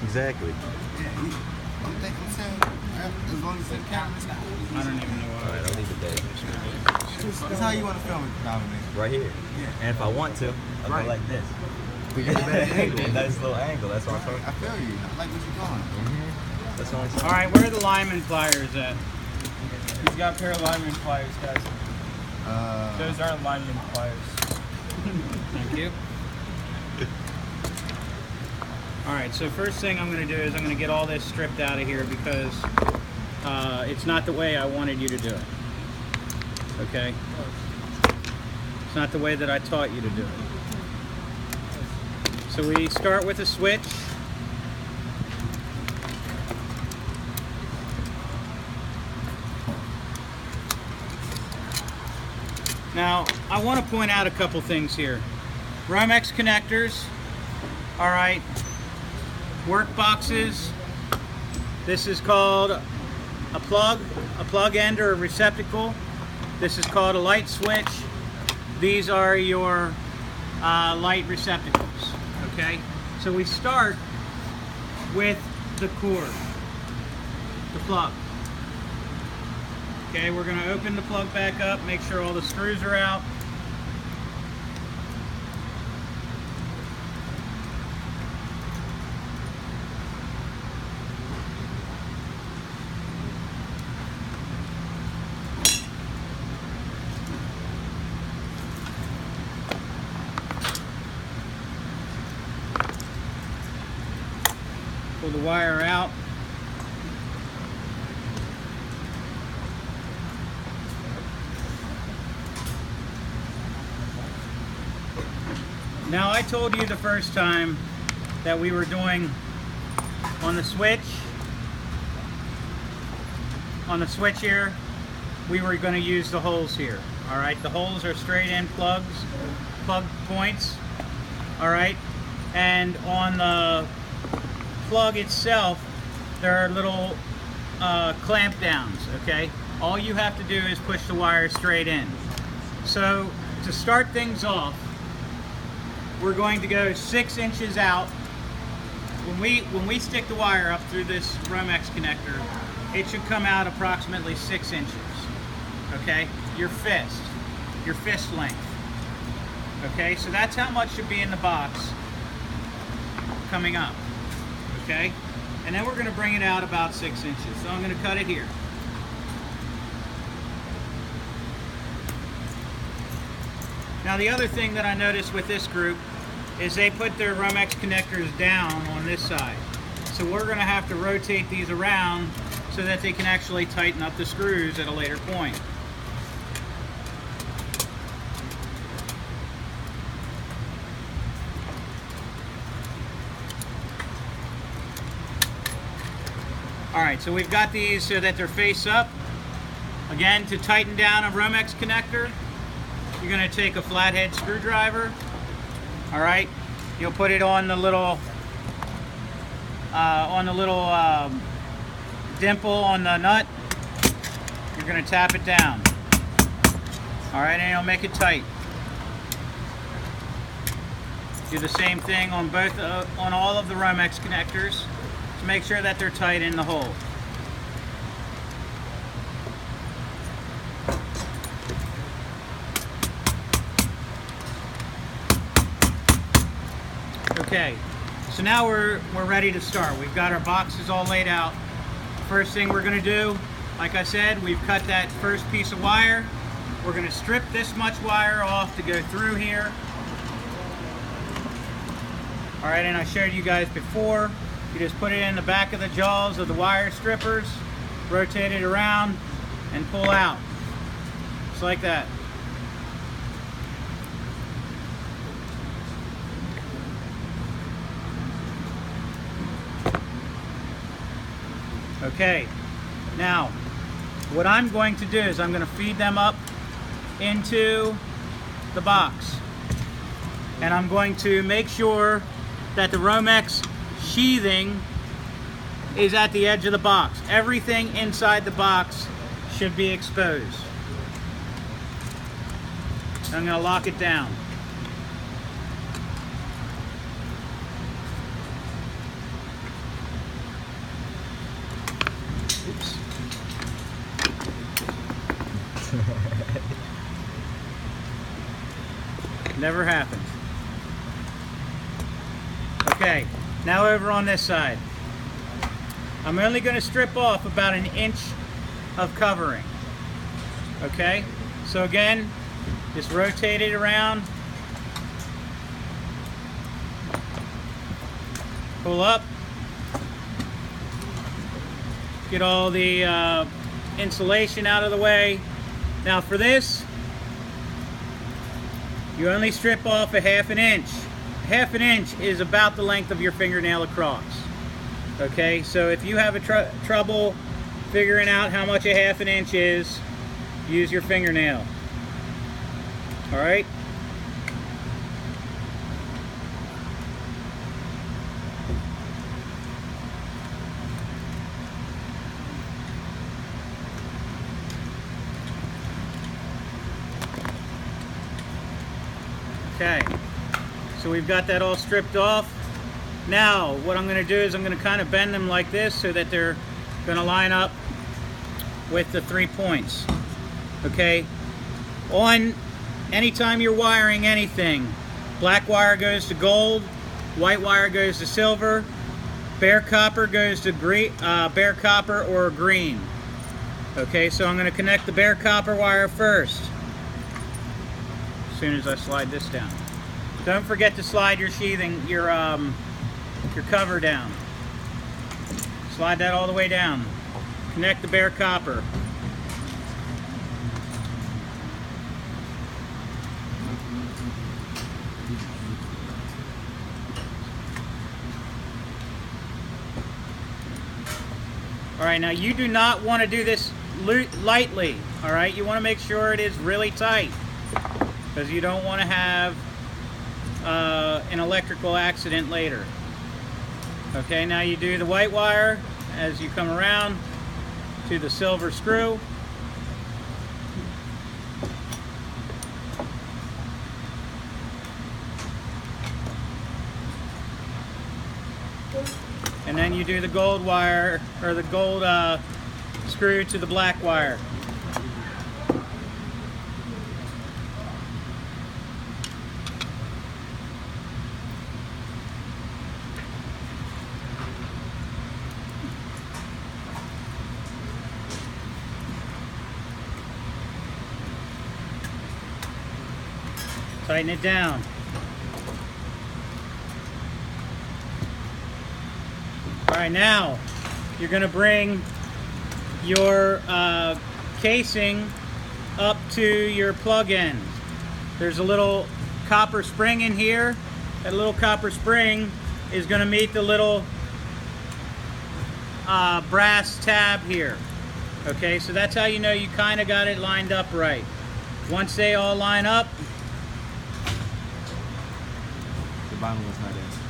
Exactly. Yeah, you think I'm saying? As long as the camera's not. I don't even know Alright, why. I'll leave it there. That's how you want to film it, Dominic. Right here. Yeah. And if I want to, I'll Right. go like this. We get a better angle. Nice little angle. That's what I'm talking I about. feel you. I like what you're doing. That's what I'm saying. All right, where are the lineman pliers at? He's got a pair of lineman pliers, guys. Those aren't lineman pliers. Thank you. All right, so first thing I'm going to do is I'm going to get all this stripped out of here because it's not the way I wanted you to do it. Okay? It's not the way that I taught you to do it. So we start with a switch. Now, I want to point out a couple things here. Romex connectors, all right, work boxes. This is called a plug end or a receptacle. This is called a light switch. These are your light receptacles, okay? So we start with the cord, the plug. Okay, we're going to open the plug back up, make sure all the screws are out. Pull the wire out. Now, I told you the first time that we were doing on the switch here, we were going to use the holes here. All right, the holes are straight in plug points. All right, and on the plug itself, there are little clamp downs. Okay, all you have to do is push the wire straight in. So to start things off, we're going to go 6 inches out. When we stick the wire up through this Romex connector, it should come out approximately 6 inches. Okay, your fist length. Okay, so that's how much should be in the box coming up. Okay, and then we're going to bring it out about 6 inches. So I'm going to cut it here. Now, the other thing that I noticed with this group is they put their Romex connectors down on this side. So we're going to have to rotate these around so that they can actually tighten up the screws at a later point. Alright, so we've got these so that they're face up. Again, to tighten down a Romex connector, you're going to take a flathead screwdriver. Alright, you'll put it on the little dimple on the nut. You're going to tap it down. Alright, and it'll make it tight. Do the same thing on on all of the Romex connectors to make sure that they're tight in the hole. Okay, so now we're ready to start. We've got our boxes all laid out. First thing we're going to do, like I said, we've cut that first piece of wire. We're going to strip this much wire off to go through here. All right, and I showed you guys before. You just put it in the back of the jaws of the wire strippers, rotate it around, and pull out. Just like that. Okay, now what I'm going to do is I'm going to feed them up into the box, and I'm going to make sure that the Romex sheathing is at the edge of the box. Everything inside the box should be exposed. I'm going to lock it down. Oops. Never happened. Okay, now over on this side. I'm only going to strip off about 1 inch of covering. Okay, so again, just rotate it around. Pull up. Get all the insulation out of the way. Now for this, you only strip off 1/2 inch. 1/2 inch is about the length of your fingernail across. Okay, so if you have trouble figuring out how much 1/2 inch is, use your fingernail. All right. Okay, so we've got that all stripped off. Now, what I'm going to do is I'm going to kind of bend them like this so that they're going to line up with the 3 points. Okay, anytime you're wiring anything, black wire goes to gold, white wire goes to silver, bare copper goes to bare copper or green. Okay, so I'm going to connect the bare copper wire first. As soon as I slide this down. Don't forget to slide your sheathing, your cover down. Slide that all the way down. Connect the bare copper. All right, now you do not want to do this lightly. All right, you want to make sure it is really tight, because you don't want to have an electrical accident later. Okay, now you do the white wire as you come around to the silver screw. And then you do the gold wire, or the gold screw to the black wire. Tighten it down. All right, now you're going to bring your casing up to your plug end. There's a little copper spring in here. That little copper spring is going to meet the little brass tab here. Okay, so that's how you know you kind of got it lined up right. Once they all line up, The bottom was not in.